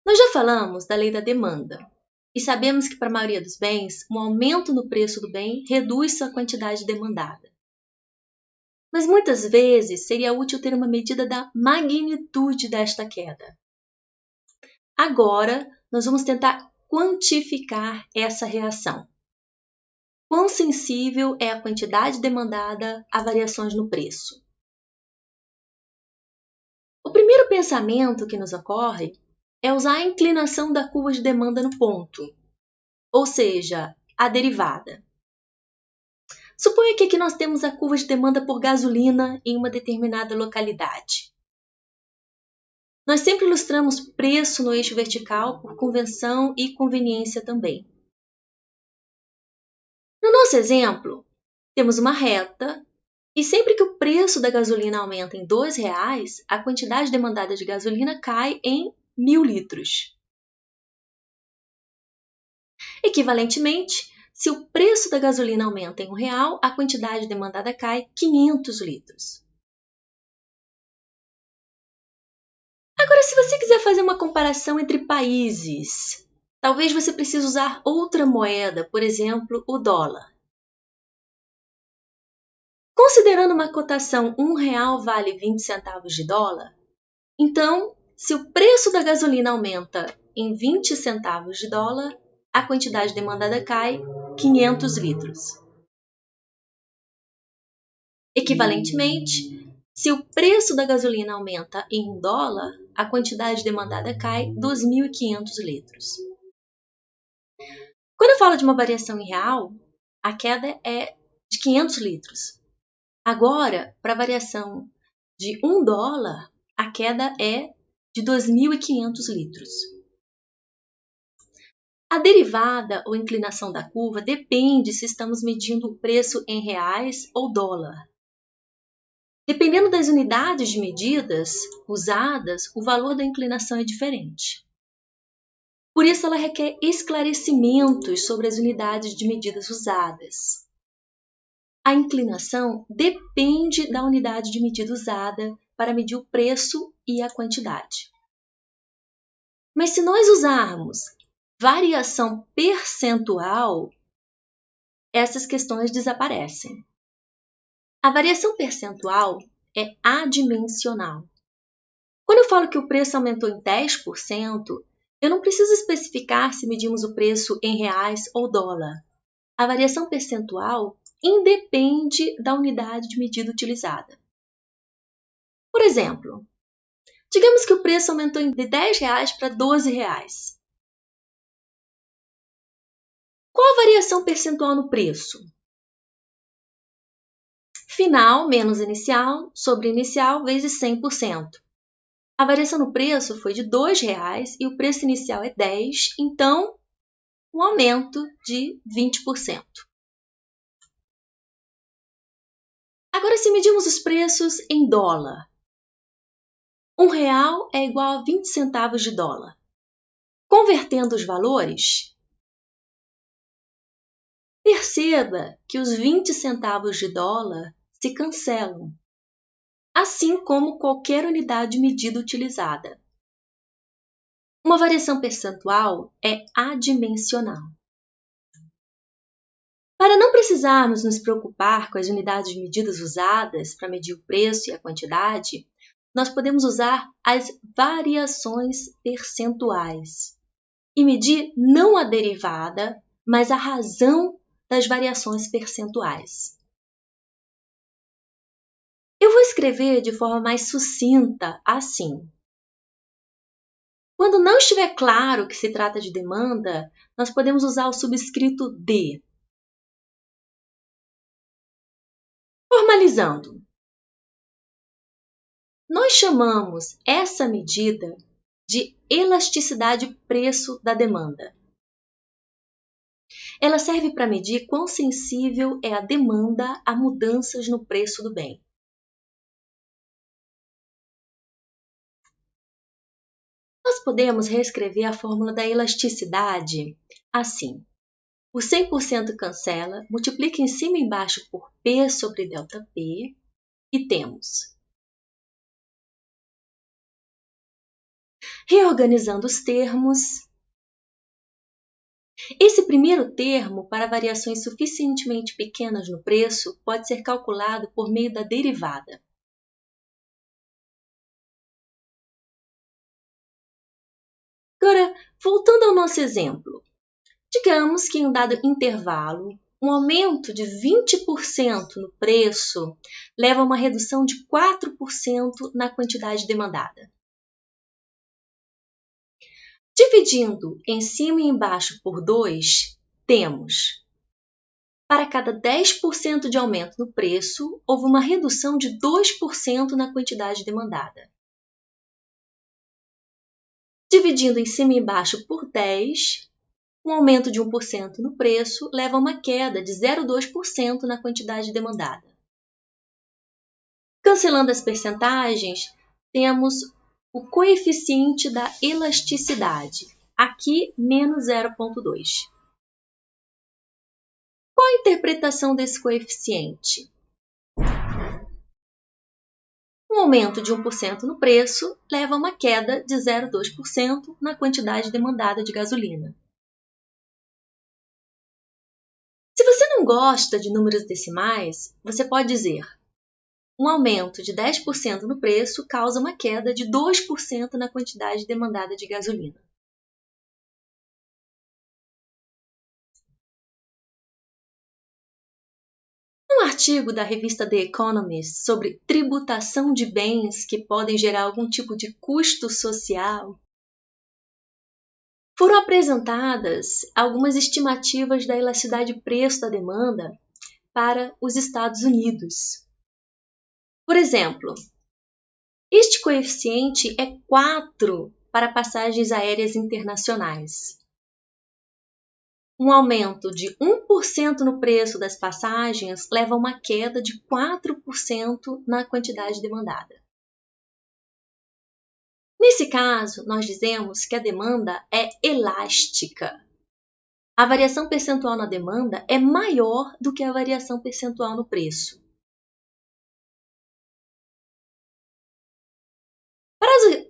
Nós já falamos da lei da demanda e sabemos que para a maioria dos bens, um aumento no preço do bem reduz sua quantidade demandada. Mas muitas vezes seria útil ter uma medida da magnitude desta queda. Agora, nós vamos tentar quantificar essa reação. Quão sensível é a quantidade demandada a variações no preço? O primeiro pensamento que nos ocorre é usar a inclinação da curva de demanda no ponto, ou seja, a derivada. Suponha que aqui nós temos a curva de demanda por gasolina em uma determinada localidade. Nós sempre ilustramos preço no eixo vertical por convenção e conveniência também. No nosso exemplo, temos uma reta e sempre que o preço da gasolina aumenta em R$ 2,00, a quantidade demandada de gasolina cai em 1.000 litros. Equivalentemente, se o preço da gasolina aumenta em R$ 1,00, a quantidade demandada cai 500 litros. Agora, se você quiser fazer uma comparação entre países, talvez você precise usar outra moeda, por exemplo, o dólar. Considerando uma cotação R$ 1,00 vale 20 centavos de dólar, então, se o preço da gasolina aumenta em 20 centavos de dólar, a quantidade demandada cai 500 litros. Equivalentemente, se o preço da gasolina aumenta em $1, a quantidade demandada cai 2.500 litros. Quando eu falo de uma variação em real, a queda é de 500 litros. Agora, para a variação de $1, a queda é de 2.500 litros. A derivada ou inclinação da curva depende se estamos medindo o preço em reais ou dólar. Dependendo das unidades de medidas usadas, o valor da inclinação é diferente. Por isso, ela requer esclarecimentos sobre as unidades de medidas usadas. A inclinação depende da unidade de medida usada para medir o preço e a quantidade. Mas se nós usarmos variação percentual, essas questões desaparecem. A variação percentual é adimensional. Quando eu falo que o preço aumentou em 10%, eu não preciso especificar se medimos o preço em reais ou dólar. A variação percentual independe da unidade de medida utilizada. Por exemplo, digamos que o preço aumentou de R$ 10 para R$ 12. Qual a variação percentual no preço? Final menos inicial sobre inicial vezes 100%. A variação no preço foi de R$ 2 e o preço inicial é 10, então um aumento de 20%. Agora, se medirmos os preços em dólar, R$ 1 é igual a 20 centavos de dólar. Convertendo os valores, perceba que os 20 centavos de dólar se cancelam, assim como qualquer unidade de medida utilizada. Uma variação percentual é adimensional. Para não precisarmos nos preocupar com as unidades de medidas usadas para medir o preço e a quantidade, nós podemos usar as variações percentuais e medir não a derivada, mas a razão das variações percentuais. Eu vou escrever de forma mais sucinta assim. Quando não estiver claro que se trata de demanda, nós podemos usar o subscrito D. Formalizando, nós chamamos essa medida de elasticidade preço da demanda. Ela serve para medir quão sensível é a demanda a mudanças no preço do bem. Nós podemos reescrever a fórmula da elasticidade assim. O 100% cancela, multiplica em cima e embaixo por P sobre ΔP e temos Reorganizando os termos. Esse primeiro termo, para variações suficientemente pequenas no preço, pode ser calculado por meio da derivada. Agora, voltando ao nosso exemplo, digamos que em um dado intervalo, um aumento de 20% no preço leva a uma redução de 4% na quantidade demandada. Dividindo em cima e embaixo por 2, temos: para cada 10% de aumento no preço, houve uma redução de 2% na quantidade demandada. Dividindo em cima e embaixo por 10, um aumento de 1% no preço leva a uma queda de 0,2% na quantidade demandada. Cancelando as percentagens, temos o coeficiente da elasticidade, aqui menos 0,2. Qual a interpretação desse coeficiente? Um aumento de 1% no preço leva a uma queda de 0,2% na quantidade demandada de gasolina. Se você não gosta de números decimais, você pode dizer: um aumento de 10% no preço causa uma queda de 2% na quantidade demandada de gasolina. Um artigo da revista The Economist sobre tributação de bens que podem gerar algum tipo de custo social, foram apresentadas algumas estimativas da elasticidade de preço da demanda para os Estados Unidos. Por exemplo, este coeficiente é 4 para passagens aéreas internacionais. Um aumento de 1% no preço das passagens leva a uma queda de 4% na quantidade demandada. Nesse caso, nós dizemos que a demanda é elástica. A variação percentual na demanda é maior do que a variação percentual no preço.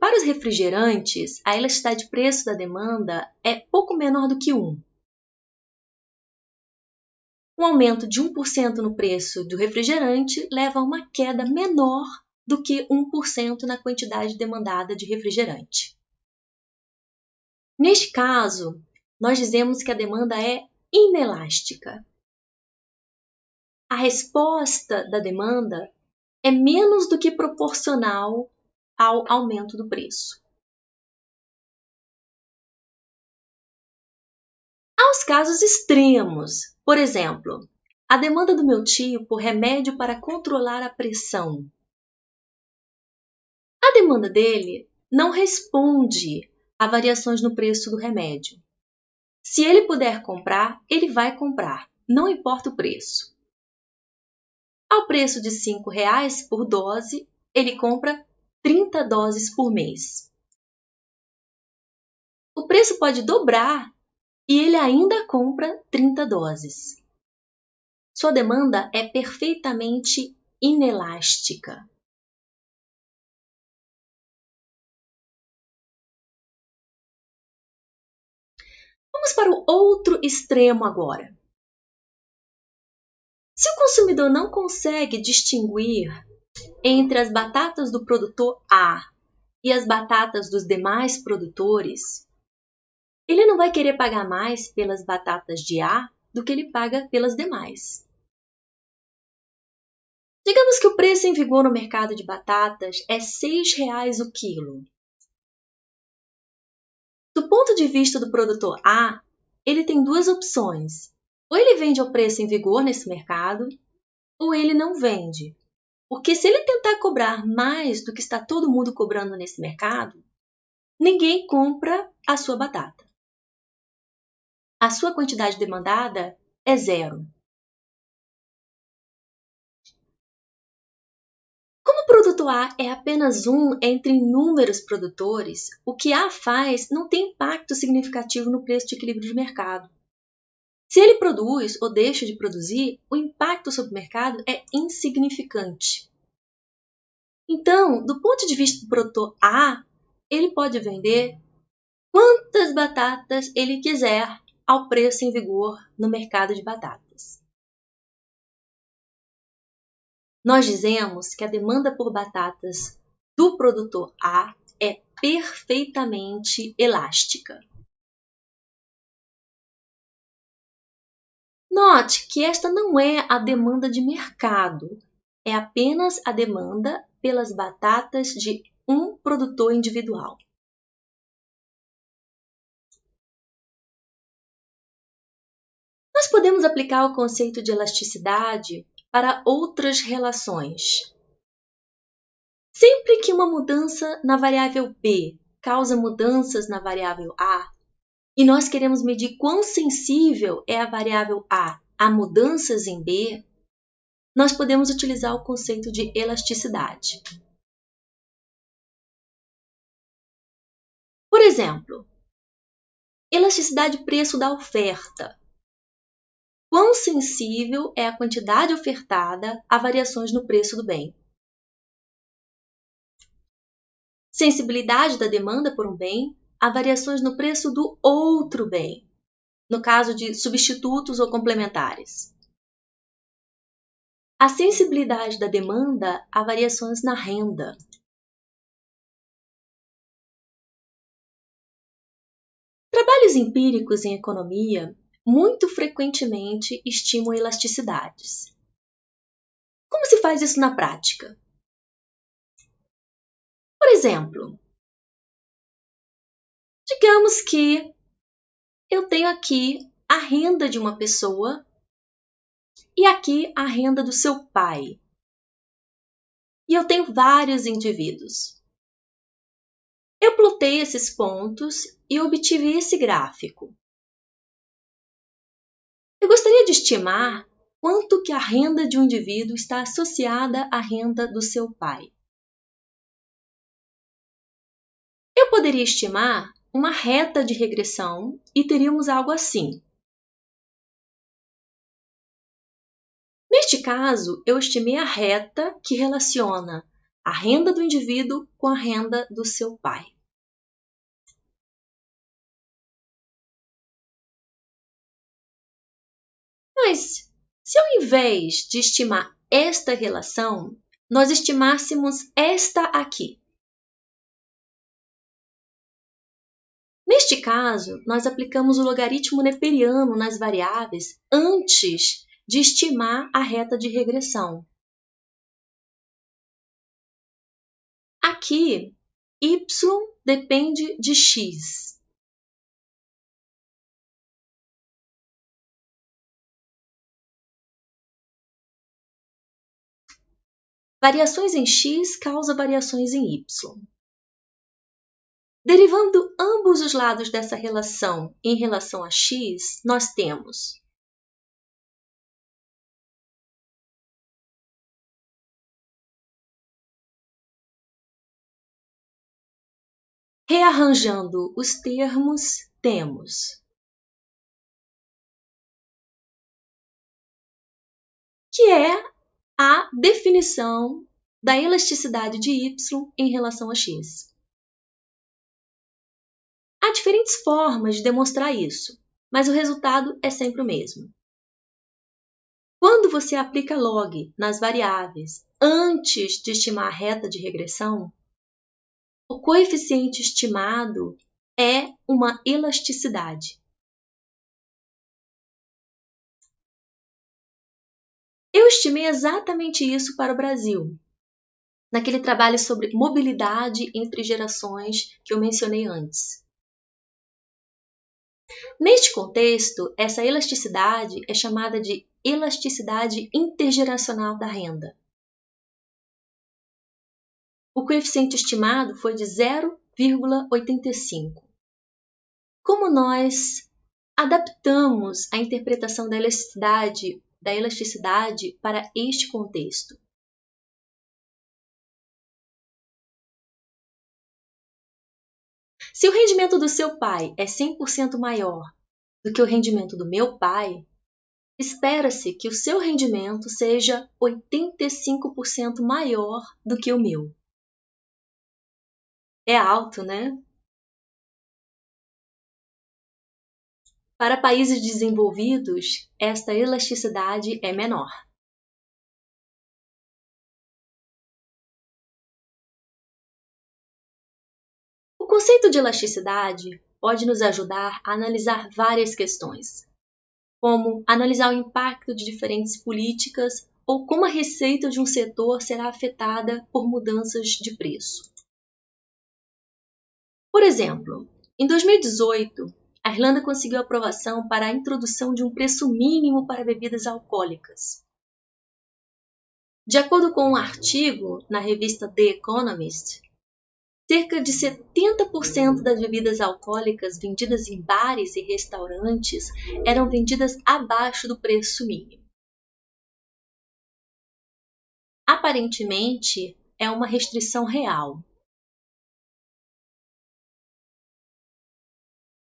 Para os refrigerantes, a elasticidade de preço da demanda é pouco menor do que 1. Um aumento de 1% no preço do refrigerante leva a uma queda menor do que 1% na quantidade demandada de refrigerante. Neste caso, nós dizemos que a demanda é inelástica. A resposta da demanda é menos do que proporcional ao aumento do preço. Há os casos extremos. Por exemplo, a demanda do meu tio por remédio para controlar a pressão. A demanda dele não responde a variações no preço do remédio. Se ele puder comprar, ele vai comprar, não importa o preço. Ao preço de R$5 por dose, ele compra 30 doses por mês. O preço pode dobrar e ele ainda compra 30 doses. Sua demanda é perfeitamente inelástica. Vamos para o outro extremo agora. Se o consumidor não consegue distinguir entre as batatas do produtor A e as batatas dos demais produtores, ele não vai querer pagar mais pelas batatas de A do que ele paga pelas demais. Digamos que o preço em vigor no mercado de batatas é R$6 o quilo. Do ponto de vista do produtor A, ele tem duas opções. Ou ele vende ao preço em vigor nesse mercado, ou ele não vende. Porque se ele tentar cobrar mais do que está todo mundo cobrando nesse mercado, ninguém compra a sua batata. A sua quantidade demandada é 0. Como o produto A é apenas um entre inúmeros produtores, o que A faz não tem impacto significativo no preço de equilíbrio de mercado. Se ele produz ou deixa de produzir, o impacto sobre o mercado é insignificante. Então, do ponto de vista do produtor A, ele pode vender quantas batatas ele quiser ao preço em vigor no mercado de batatas. Nós dizemos que a demanda por batatas do produtor A é perfeitamente elástica. Note que esta não é a demanda de mercado, é apenas a demanda pelas batatas de um produtor individual. Nós podemos aplicar o conceito de elasticidade para outras relações. Sempre que uma mudança na variável B causa mudanças na variável A, e nós queremos medir quão sensível é a variável A mudanças em B, nós podemos utilizar o conceito de elasticidade. Por exemplo, elasticidade preço da oferta. Quão sensível é a quantidade ofertada a variações no preço do bem? Sensibilidade da demanda por um bem a variações no preço do outro bem, no caso de substitutos ou complementares. A sensibilidade da demanda a variações na renda. Trabalhos empíricos em economia muito frequentemente estimam elasticidades. Como se faz isso na prática? Por exemplo, digamos que eu tenho aqui a renda de uma pessoa e aqui a renda do seu pai. E eu tenho vários indivíduos. Eu plotei esses pontos e obtive esse gráfico. Eu gostaria de estimar quanto que a renda de um indivíduo está associada à renda do seu pai. Eu poderia estimar uma reta de regressão e teríamos algo assim. Neste caso, eu estimei a reta que relaciona a renda do indivíduo com a renda do seu pai. Mas, se ao invés de estimar esta relação, nós estimássemos esta aqui. Neste caso, nós aplicamos o logaritmo neperiano nas variáveis antes de estimar a reta de regressão. Aqui, y depende de x. Variações em x causam variações em y. Derivando ambos os lados dessa relação em relação a x, nós temos rearranjando os termos, temos que é a definição da elasticidade de y em relação a x. Há diferentes formas de demonstrar isso, mas o resultado é sempre o mesmo. Quando você aplica log nas variáveis antes de estimar a reta de regressão, o coeficiente estimado é uma elasticidade. Eu estimei exatamente isso para o Brasil, naquele trabalho sobre mobilidade entre gerações que eu mencionei antes. Neste contexto, essa elasticidade é chamada de elasticidade intergeracional da renda. O coeficiente estimado foi de 0,85. Como nós adaptamos a interpretação da elasticidade para este contexto? Se o rendimento do seu pai é 100% maior do que o rendimento do meu pai, espera-se que o seu rendimento seja 85% maior do que o meu. É alto, né? Para países desenvolvidos, esta elasticidade é menor. O conceito de elasticidade pode nos ajudar a analisar várias questões, como analisar o impacto de diferentes políticas ou como a receita de um setor será afetada por mudanças de preço. Por exemplo, em 2018, a Irlanda conseguiu aprovação para a introdução de um preço mínimo para bebidas alcoólicas. De acordo com um artigo na revista The Economist, cerca de 70% das bebidas alcoólicas vendidas em bares e restaurantes eram vendidas abaixo do preço mínimo. Aparentemente, é uma restrição real.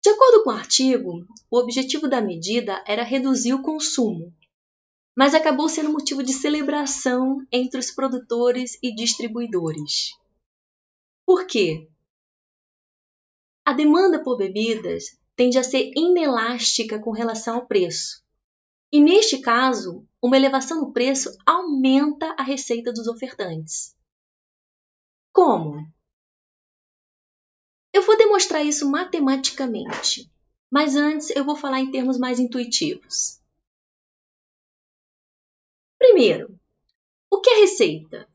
De acordo com o artigo, o objetivo da medida era reduzir o consumo, mas acabou sendo motivo de celebração entre os produtores e distribuidores. Por quê? A demanda por bebidas tende a ser inelástica com relação ao preço. E neste caso, uma elevação no preço aumenta a receita dos ofertantes. Como? Eu vou demonstrar isso matematicamente, mas antes eu vou falar em termos mais intuitivos. Primeiro, o que é receita?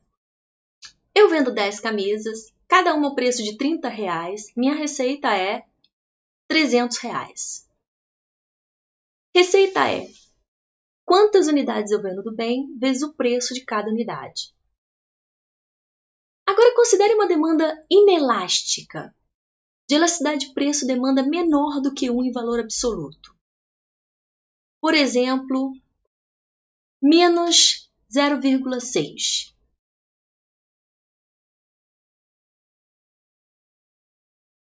Eu vendo 10 camisas, cada uma ao preço de R$30, minha receita é R$300. Receita é quantas unidades eu vendo do bem vezes o preço de cada unidade. Agora considere uma demanda inelástica. De elasticidade de preço, demanda menor do que 1 em valor absoluto. Por exemplo, menos 0,6.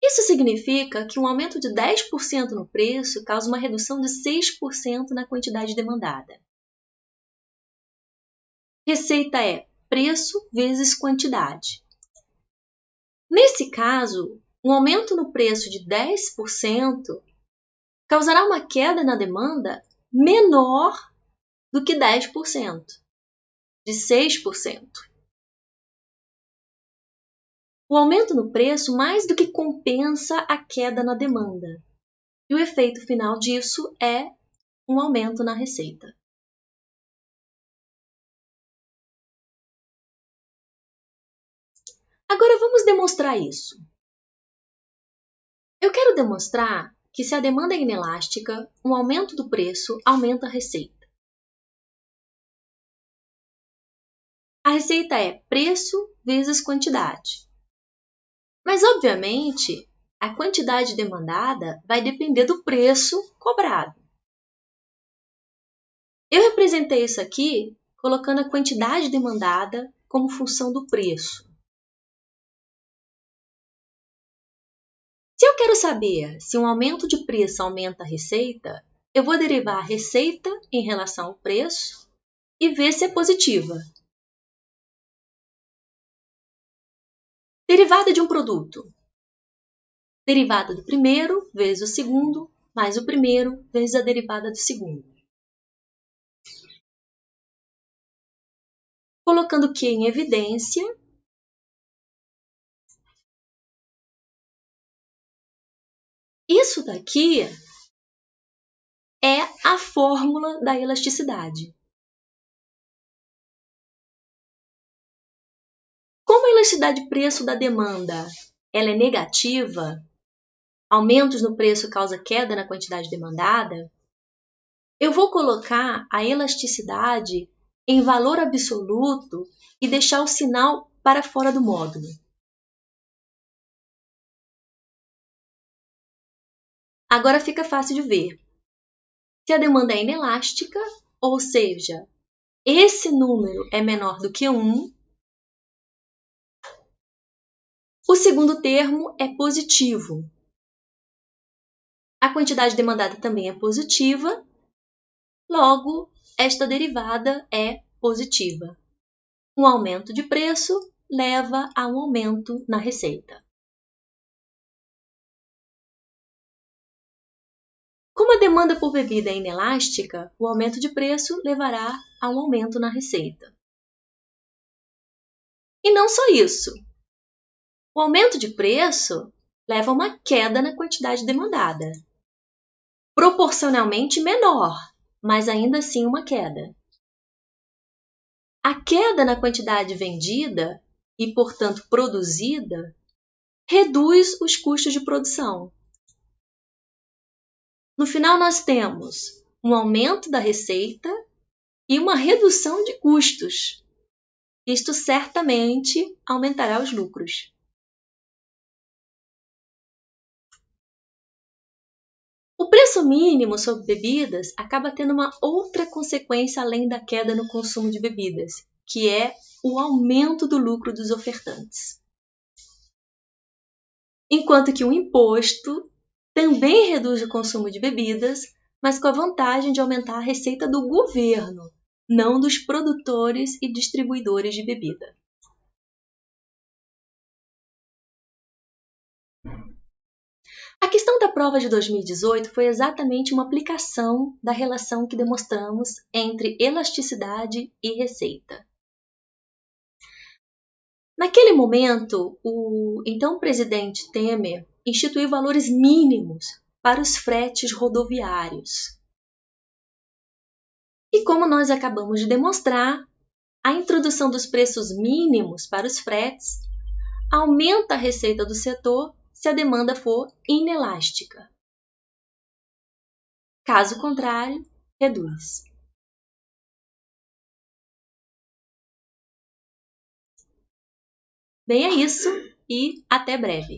Isso significa que um aumento de 10% no preço causa uma redução de 6% na quantidade demandada. Receita é preço vezes quantidade. Nesse caso, um aumento no preço de 10% causará uma queda na demanda menor do que 10%, de 6%. O aumento no preço mais do que compensa a queda na demanda. E o efeito final disso é um aumento na receita. Agora vamos demonstrar isso. Eu quero demonstrar que se a demanda é inelástica, um aumento do preço aumenta a receita. A receita é preço vezes quantidade. Mas, obviamente, a quantidade demandada vai depender do preço cobrado. Eu representei isso aqui colocando a quantidade demandada como função do preço. Se eu quero saber se um aumento de preço aumenta a receita, eu vou derivar a receita em relação ao preço e ver se é positiva. Derivada de um produto. Derivada do primeiro vezes o segundo, mais o primeiro vezes a derivada do segundo. Colocando Q em evidência, isso daqui é a fórmula da elasticidade. Como a elasticidade de preço da demanda ela é negativa, aumentos no preço causa queda na quantidade demandada, eu vou colocar a elasticidade em valor absoluto e deixar o sinal para fora do módulo. Agora fica fácil de ver. Se a demanda é inelástica, ou seja, esse número é menor do que 1, o segundo termo é positivo. A quantidade demandada também é positiva, logo, esta derivada é positiva. Um aumento de preço leva a um aumento na receita. Como a demanda por bebida é inelástica, o aumento de preço levará a um aumento na receita. E não só isso. O aumento de preço leva a uma queda na quantidade demandada. Proporcionalmente menor, mas ainda assim uma queda. A queda na quantidade vendida e, portanto, produzida, reduz os custos de produção. No final, nós temos um aumento da receita e uma redução de custos. Isto certamente aumentará os lucros. O preço mínimo sobre bebidas acaba tendo uma outra consequência além da queda no consumo de bebidas, que é o aumento do lucro dos ofertantes. Enquanto que o imposto também reduz o consumo de bebidas, mas com a vantagem de aumentar a receita do governo, não dos produtores e distribuidores de bebida. A questão da prova de 2018 foi exatamente uma aplicação da relação que demonstramos entre elasticidade e receita. Naquele momento, o então presidente Temer instituiu valores mínimos para os fretes rodoviários. E como nós acabamos de demonstrar, a introdução dos preços mínimos para os fretes aumenta a receita do setor se a demanda for inelástica. Caso contrário, reduz. Bem, é isso e até breve.